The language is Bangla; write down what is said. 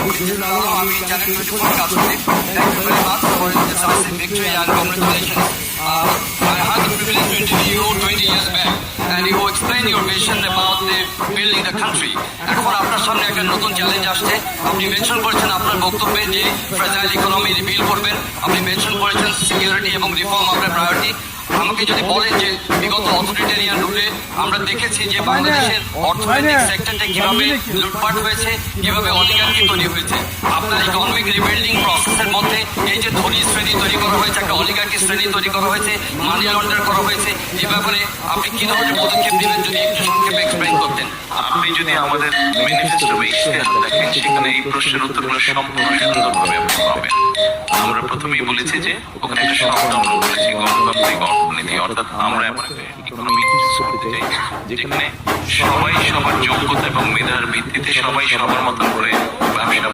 আমি চ্যানেল 24 কাজ করি। Thank you very much for your decisive victory and congratulations. I had the privilege to interview you 20 years back and you explained your vision about the building the country. এখন আপনার সামনে একটা নতুন চ্যালেঞ্জ আসছে। আপনি মেনশন করেছেন আপনার বক্তব্যে যে ফ্রেজাইল ইকোনমি রিবিল্ড করবেন। আপনি মেনশন করেছেন সিকিউরিটি এবং রিফর্ম আপনার প্রায়োরিটি। আমাকে যদি বলেন যে বিগত অথরিটেরিয়ান রুলে আমরা দেখেছি যে বাংলাদেশের অর্থনৈতিক সেক্টরটা কিভাবে লুটপাট হয়েছে, কিভাবে অলিগার্কি তৈরি হয়েছে, আপনার ইকোনমিক রিবিল্ডিং প্রসেসের মধ্যে এই যে ধনী শ্রেণী তৈরি করা হয়েছে, একটা অলিগার্কি শ্রেণী তৈরি করা হয়েছে, মানি লন্ডার করা হয়েছে, এ ব্যাপারে আপনি কি ধরনের পদক্ষেপ নেবেন যদি একটু সংক্ষেপে এক্সপ্লেইন করতেন। আপনি যদি আমাদের ম্যানিফেস্টো বা ইশতেহার দেখেন, সেখানে এই প্রশ্নের উত্তরগুলো সম্পূর্ণ সুন্দরভাবে আপনি পাবেন। আমরা প্রথমেই বলেছি যে ওখানে একটা শব্দ আমরা বলেছি গণতান্ত্রিক অর্থনীতি, অর্থাৎ আমরা এমন একটা ইকোনমি করতে চাই যেখানে সবাই সবার যোগ্যতা এবং মেধার ভিত্তিতে সবাই সবার মতন করে ব্যবসা